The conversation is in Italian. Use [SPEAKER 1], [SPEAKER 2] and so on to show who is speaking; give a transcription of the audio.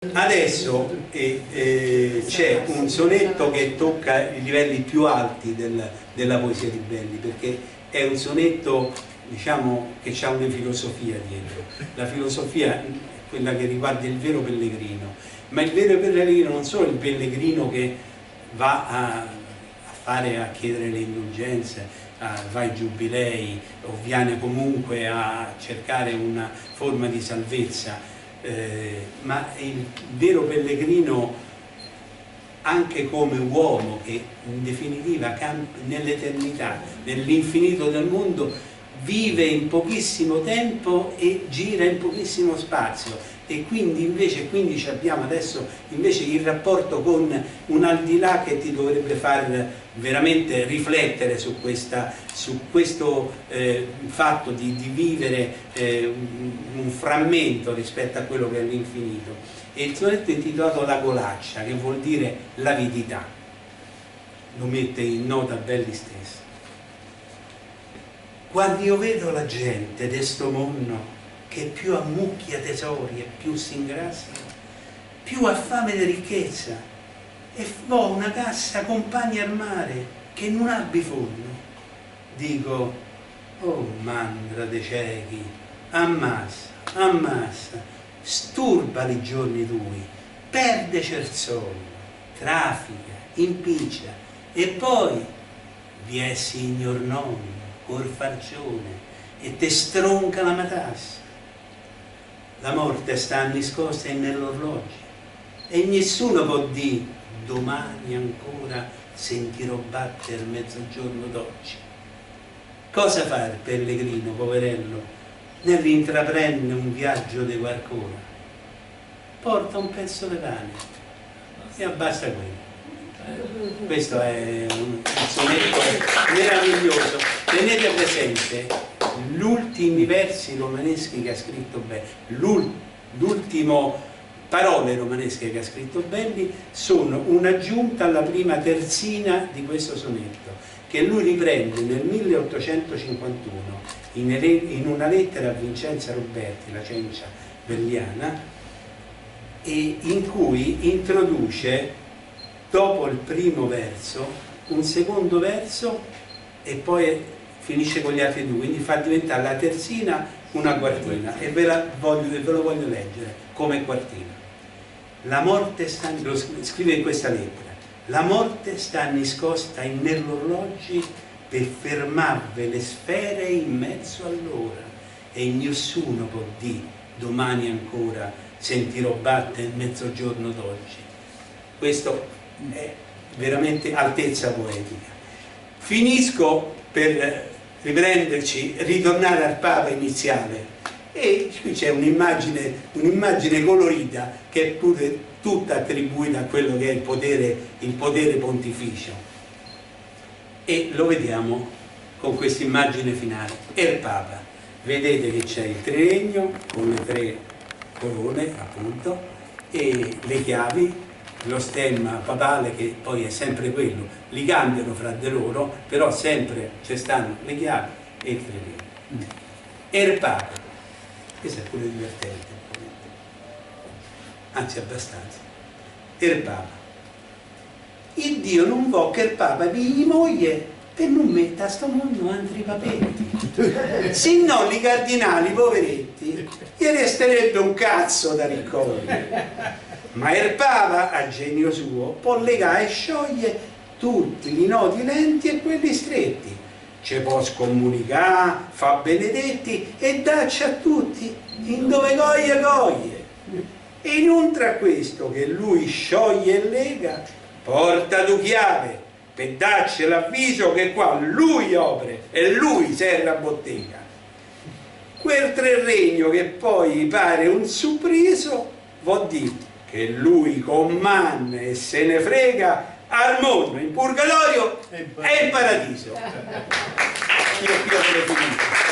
[SPEAKER 1] Adesso c'è un sonetto che tocca i livelli più alti della poesia di Belli, perché è un sonetto, diciamo, che ha una filosofia dietro. La filosofia è quella che riguarda il vero pellegrino, ma il vero pellegrino non solo il pellegrino che va a chiedere le indulgenze, va ai giubilei o viene comunque a cercare una forma di salvezza, ma il vero pellegrino anche come uomo che in definitiva nell'eternità, nell'infinito del mondo, vive in pochissimo tempo e gira in pochissimo spazio, e quindi abbiamo adesso invece il rapporto con un al di là che ti dovrebbe far veramente riflettere su questo fatto di vivere un frammento rispetto a quello che è l'infinito. E il sonetto è intitolato La golaccia, che vuol dire l'avidità, lo mette in nota Belli stesso. Quando io vedo la gente de sto mondo che più ammucchia tesori e più si ingrassa, più ha fame di ricchezza e vo una cassa compagna al mare che non ha biforno, dico: oh mandra de ciechi, ammassa, sturba i giorni tui, perdece il sonno, trafica, impiccia, e poi vi è signor nonno col farcione e te stronca la matassa. La morte sta nascosta nell'orologio e nessuno può dire: domani ancora sentirò battere mezzogiorno d'oggi. Cosa fa il pellegrino, poverello, nell'intraprendere un viaggio di qualcuna? Porta un pezzo di pane e abbassa quello. Questo è un sonetto meraviglioso. Tenete presente gli ultimi versi romaneschi che ha scritto Belli, l'ultimo parole romanesche che ha scritto Belli sono un'aggiunta alla prima terzina di questo sonetto, che lui riprende nel 1851 in una lettera a Vincenza Roberti, la Cencia belliana, e in cui introduce, dopo il primo verso, un secondo verso e poi finisce con gli altri due, quindi fa diventare la terzina una quartina, e ve lo voglio leggere come quartina. La morte sta, lo scrive in questa lettera: la morte sta nascosta nell'orologi per fermarve le sfere in mezzo all'ora, e nessuno può dire domani ancora sentirò battere il mezzogiorno d'oggi. Questo è veramente altezza poetica. Finisco per riprenderci, ritornare al Papa iniziale, e qui c'è un'immagine colorita che è pure tutta attribuita a quello che è il potere pontificio, e lo vediamo con questa immagine finale. E il Papa, vedete che c'è il triregno con le tre corone appunto e le chiavi, lo stemma papale che poi è sempre quello, li cambiano fra di loro, però sempre ci stanno le chiavi e il triregno. E il Papa, questo è pure divertente, anzi abbastanza. E il Papa: il Dio non vuole che il Papa pigli moglie per non mettere a sto mondo altri papetti, se no i cardinali poveretti gli resterebbe un cazzo da riccogliere. Ma il Papa, a genio suo, può legare e sciogliere tutti i nodi lenti e quelli stretti, ci può scomunicare, fa benedetti e dacci a tutti in dove coglie. E inoltre a questo che lui scioglie e lega, porta tu chiave per darci l'avviso che qua lui opre e lui serve a bottega. Quel terregno che poi pare un sorpreso vuol dire che lui comanda e se ne frega al mondo, in purgatorio e in paradiso. Io qui ho finito.